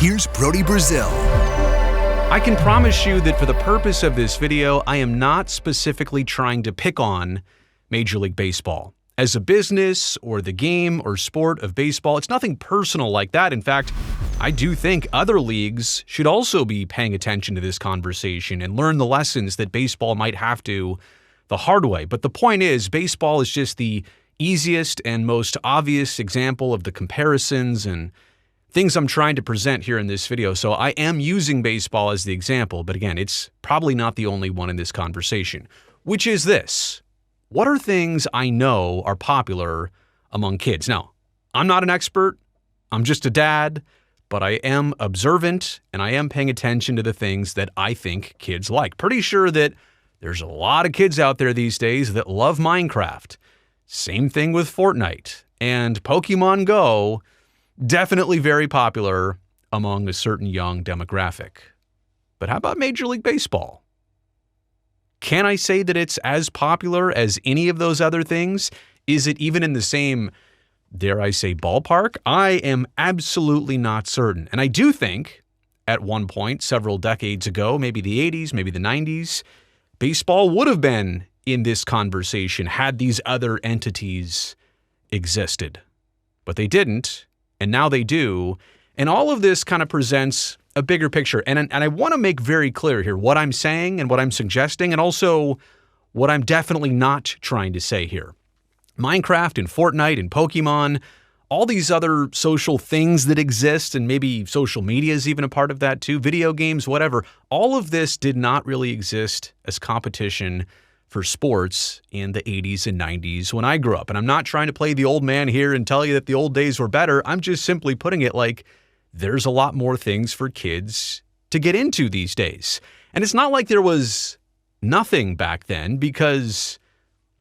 here's Brody Brazil. I can promise you that for the purpose of this video, I am not specifically trying to pick on Major League Baseball. As a business or the game or sport of baseball, it's nothing personal like that. In fact, I do think other leagues should also be paying attention to this conversation and learn the lessons that baseball might have to the hard way. But the point is, baseball is just the easiest and most obvious example of the comparisons and things I'm trying to present here in this video. So I am using baseball as the example, but again, it's probably not the only one in this conversation, which is this. What are things I know are popular among kids? Now, I'm not an expert. I'm just a dad, but I am observant and I am paying attention to the things that I think kids like. Pretty sure that there's a lot of kids out there these days that love Minecraft. Same thing with Fortnite and Pokémon Go. Definitely very popular among a certain young demographic. But how about Major League Baseball? Can I say that it's as popular as any of those other things? Is it even in the same, dare I say, ballpark? I am absolutely not certain. And I do think at one point, several decades ago, maybe the 80s, maybe the 90s, baseball would have been in this conversation had these other entities existed. But they didn't. And now they do. And all of this kind of presents a bigger picture. And I want to make very clear here what I'm saying and what I'm suggesting, and also what I'm definitely not trying to say here. Minecraft and Fortnite and Pokemon, all these other social things that exist, and maybe social media is even a part of that too, video games, whatever. All of this did not really exist as competition for sports in the 80s and 90s when I grew up. And I'm not trying to play the old man here and tell you that the old days were better. I'm just simply putting it like there's a lot more things for kids to get into these days. And it's not like there was nothing back then, because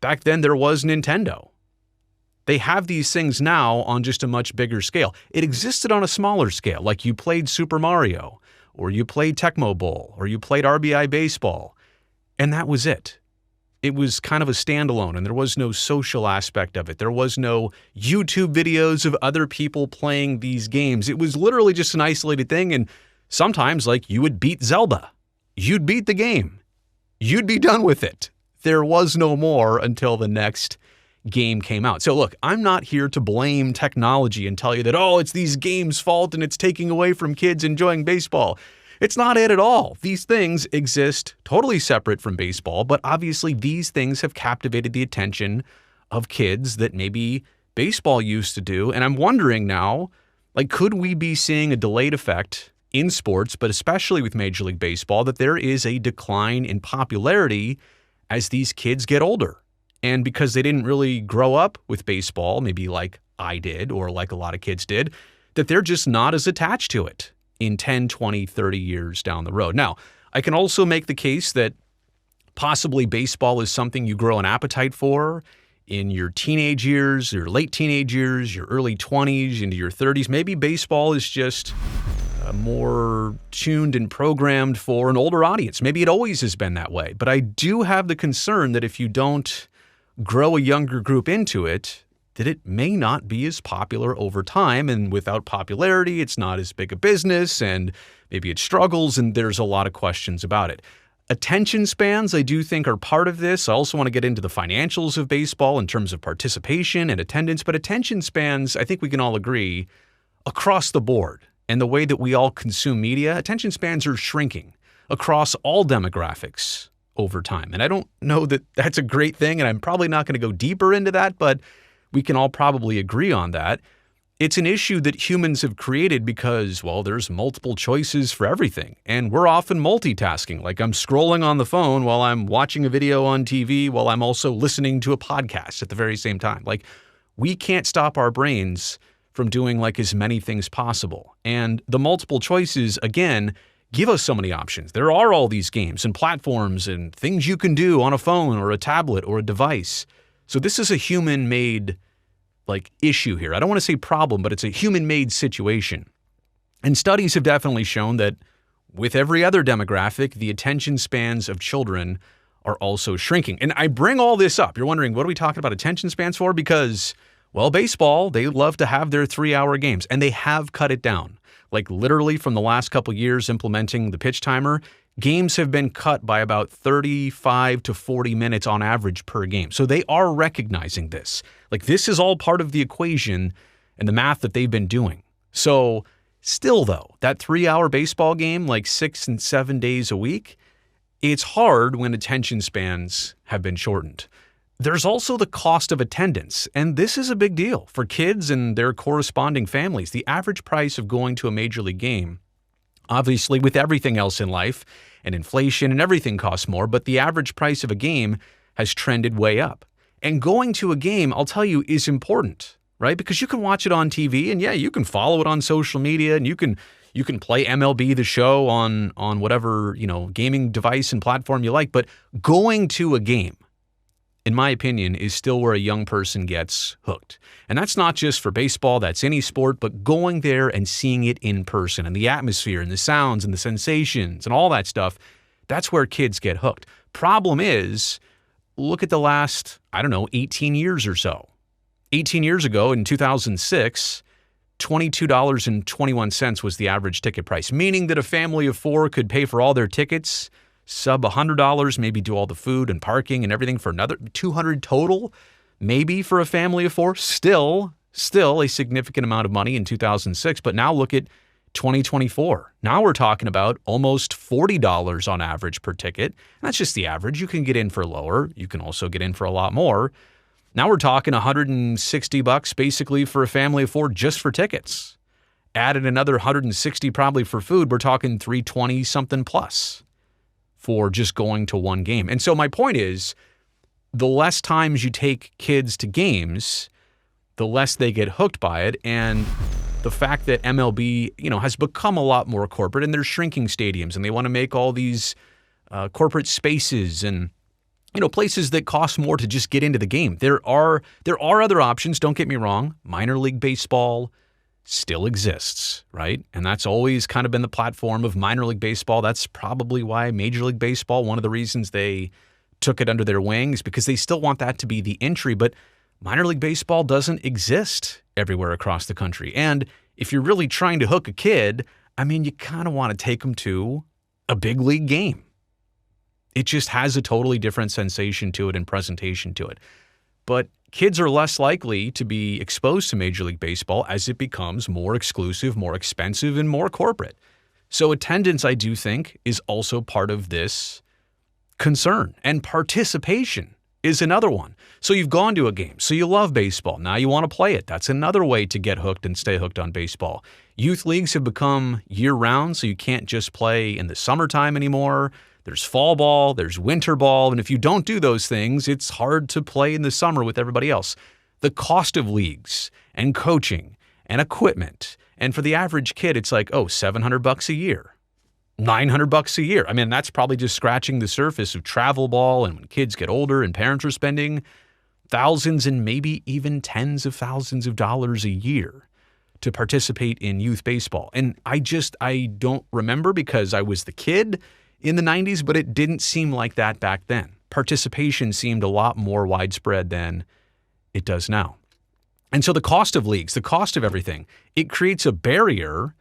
back then there was Nintendo. They have these things now on just a much bigger scale. It existed on a smaller scale, like you played Super Mario, or you played Tecmo Bowl, or you played RBI Baseball, and that was it. It was kind of a standalone, and there was no social aspect of it. There was no YouTube videos of other people playing these games. It was literally just an isolated thing, and sometimes, like, you would beat Zelda. You'd beat the game. You'd be done with it. There was no more until the next game came out. So look, I'm not here to blame technology and tell you that, oh, it's these games' fault and it's taking away from kids enjoying baseball. It's not it at all. These things exist totally separate from baseball, but obviously these things have captivated the attention of kids that maybe baseball used to do. And I'm wondering now, like, could we be seeing a delayed effect in sports, but especially with Major League Baseball, that there is a decline in popularity as these kids get older? And because they didn't really grow up with baseball, maybe like I did, or like a lot of kids did, that they're just not as attached to it in 10, 20, 30 years down the road. Now, I can also make the case that possibly baseball is something you grow an appetite for in your teenage years, your late teenage years, your early 20s, into your 30s. Maybe baseball is just more tuned and programmed for an older audience. Maybe it always has been that way. But I do have the concern that if you don't grow a younger group into it, that it may not be as popular over time. And without popularity, it's not as big a business, and maybe it struggles, and there's a lot of questions about it. Attention spans, I do think, are part of this. I also want to get into the financials of baseball in terms of participation and attendance, but attention spans, I think we can all agree, across the board, and the way that we all consume media, attention spans are shrinking across all demographics over time. And I don't know that that's a great thing, and I'm probably not going to go deeper into that, but we can all probably agree on that. It's an issue that humans have created because, well, there's multiple choices for everything. And we're often multitasking. Like, I'm scrolling on the phone while I'm watching a video on TV, while I'm also listening to a podcast at the very same time. Like, we can't stop our brains from doing like as many things possible. And the multiple choices, again, give us so many options. There are all these games and platforms and things you can do on a phone or a tablet or a device. So this is a human-made issue here. I don't want to say problem, but it's a human-made situation. And studies have definitely shown that with every other demographic, the attention spans of children are also shrinking. And I bring all this up. You're wondering, what are we talking about attention spans for? Because, well, baseball, they love to have their 3-hour games, and they have cut it down. like literally from the last couple years implementing the pitch timer, games have been cut by about 35 to 40 minutes on average per game. So they are recognizing this. Like this is all part of the equation and the math that they've been doing. So still though, that 3-hour baseball game, like 6 and 7 days a week, it's hard when attention spans have been shortened. There's also the cost of attendance, and this is a big deal for kids and their corresponding families. The average price of going to a major league game, obviously with everything else in life and inflation and everything costs more, but the average price of a game has trended way up. And going to a game, I'll tell you, is important, right? Because you can watch it on TV and yeah, you can follow it on social media and you can play MLB The Show on whatever, gaming device and platform you like, but going to a game, in my opinion, is still where a young person gets hooked. And that's not just for baseball, that's any sport, but going there and seeing it in person and the atmosphere and the sounds and the sensations and all that stuff, that's where kids get hooked. Problem is, look at the last, 18 years or so. 18 years ago in 2006, $22.21 was the average ticket price, meaning that a family of 4 could pay for all their tickets, sub $100, maybe do all the food and parking and everything for another $200 total, maybe for a family of 4. Still a significant amount of money in 2006. But now look at 2024. Now we're talking about almost $40 on average per ticket. And that's just the average. You can get in for lower. You can also get in for a lot more. Now we're talking $160 basically for a family of 4 just for tickets. Added another $160 probably for food. We're talking $320 something plus for just going to one game. And so my point is, the less times you take kids to games, the less they get hooked by it. And the fact that MLB, has become a lot more corporate and they're shrinking stadiums and they want to make all these corporate spaces and, places that cost more to just get into the game. There are other options. Don't get me wrong. Minor league baseball still exists, right? And that's always kind of been the platform of minor league baseball. That's probably why Major League Baseball, one of the reasons they took it under their wings, because they still want that to be the entry. But minor league baseball doesn't exist everywhere across the country. And if you're really trying to hook a kid, you kind of want to take them to a big league game. It just has a totally different sensation to it and presentation to it. But kids are less likely to be exposed to Major League Baseball as it becomes more exclusive, more expensive, and more corporate. So attendance, I do think, is also part of this concern. And participation is another one. So you've gone to a game, so you love baseball. Now you want to play it. That's another way to get hooked and stay hooked on baseball. Youth leagues have become year-round, so you can't just play in the summertime anymore. There's fall ball, there's winter ball, and if you don't do those things, it's hard to play in the summer with everybody else. The cost of leagues and coaching and equipment, and for the average kid, it's like, $700 a year, $900 a year. That's probably just scratching the surface of travel ball, and when kids get older and parents are spending thousands and maybe even tens of thousands of dollars a year to participate in youth baseball. And I don't remember because I was the kid in the 90s, but it didn't seem like that back then. Participation seemed a lot more widespread than it does now. And so the cost of leagues, the cost of everything, it creates a barrier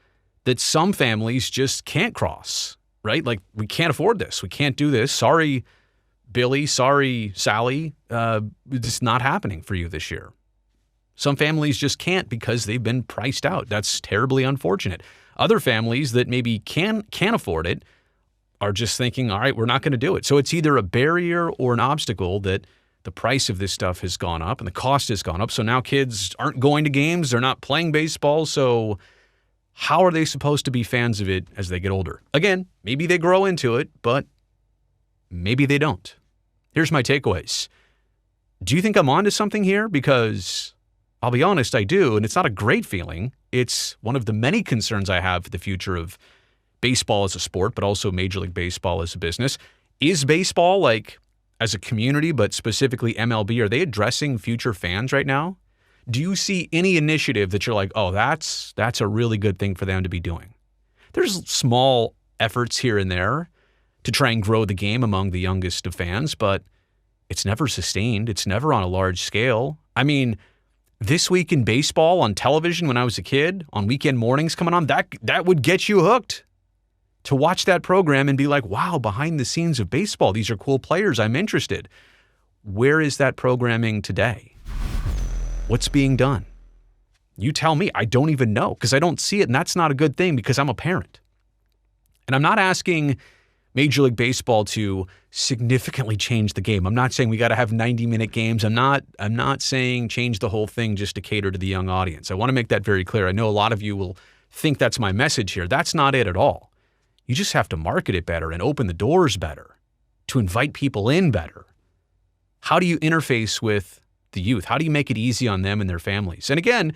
that some families just can't cross, right? Like, we can't afford this. We can't do this. Sorry, Billy. Sorry, Sally. It's not happening for you this year. Some families just can't because they've been priced out. That's terribly unfortunate. Other families that maybe can afford it are just thinking, all right, we're not going to do it. So it's either a barrier or an obstacle that the price of this stuff has gone up and the cost has gone up. So now kids aren't going to games. They're not playing baseball. So how are they supposed to be fans of it as they get older? Again, maybe they grow into it, but maybe they don't. Here's my takeaways. Do you think I'm onto something here? Because I'll be honest, I do. And it's not a great feeling. It's one of the many concerns I have for the future of baseball as a sport, but also Major League Baseball as a business. Is baseball, as a community, but specifically MLB, are they addressing future fans right now? Do you see any initiative that you're like, oh, that's a really good thing for them to be doing? There's small efforts here and there to try and grow the game among the youngest of fans, but it's never sustained. It's never on a large scale. This Week in Baseball on television when I was a kid, on weekend mornings coming on, that would get you hooked to watch that program and be like, wow, behind the scenes of baseball, these are cool players, I'm interested. Where is that programming today? What's being done? You tell me. I don't even know because I don't see it, and that's not a good thing because I'm a parent. And I'm not asking Major League Baseball to significantly change the game. I'm not saying we got to have 90-minute games. I'm not saying change the whole thing just to cater to the young audience. I want to make that very clear. I know a lot of you will think that's my message here. That's not it at all. You just have to market it better and open the doors better to invite people in better. How do you interface with the youth? How do you make it easy on them and their families? And again,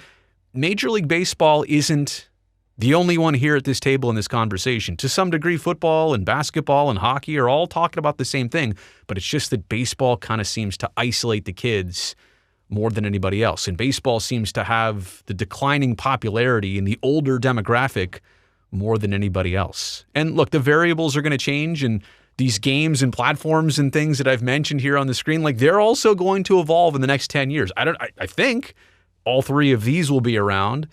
Major League Baseball isn't the only one here at this table in this conversation. To some degree, football and basketball and hockey are all talking about the same thing, but it's just that baseball kind of seems to isolate the kids more than anybody else. And baseball seems to have the declining popularity in the older demographic more than anybody else. And look, the variables are going to change, and these games and platforms and things that I've mentioned here on the screen, like they're also going to evolve in the next 10 years. I think all three of these will be around.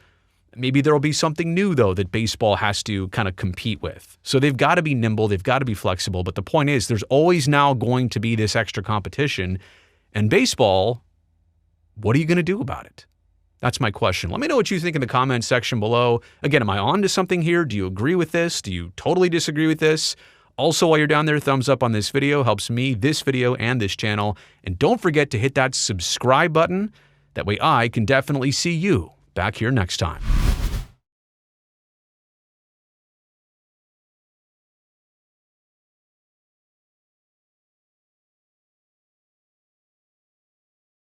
Maybe there'll be something new, though, that baseball has to kind of compete with. So they've got to be nimble. They've got to be flexible. But the point is, there's always now going to be this extra competition. And baseball, what are you going to do about it? That's my question. Let me know what you think in the comments section below. Again, am I on to something here? Do you agree with this? Do you totally disagree with this? Also, while you're down there, thumbs up on this video helps me, this video, and this channel. And don't forget to hit that subscribe button. That way I can definitely see you back here next time.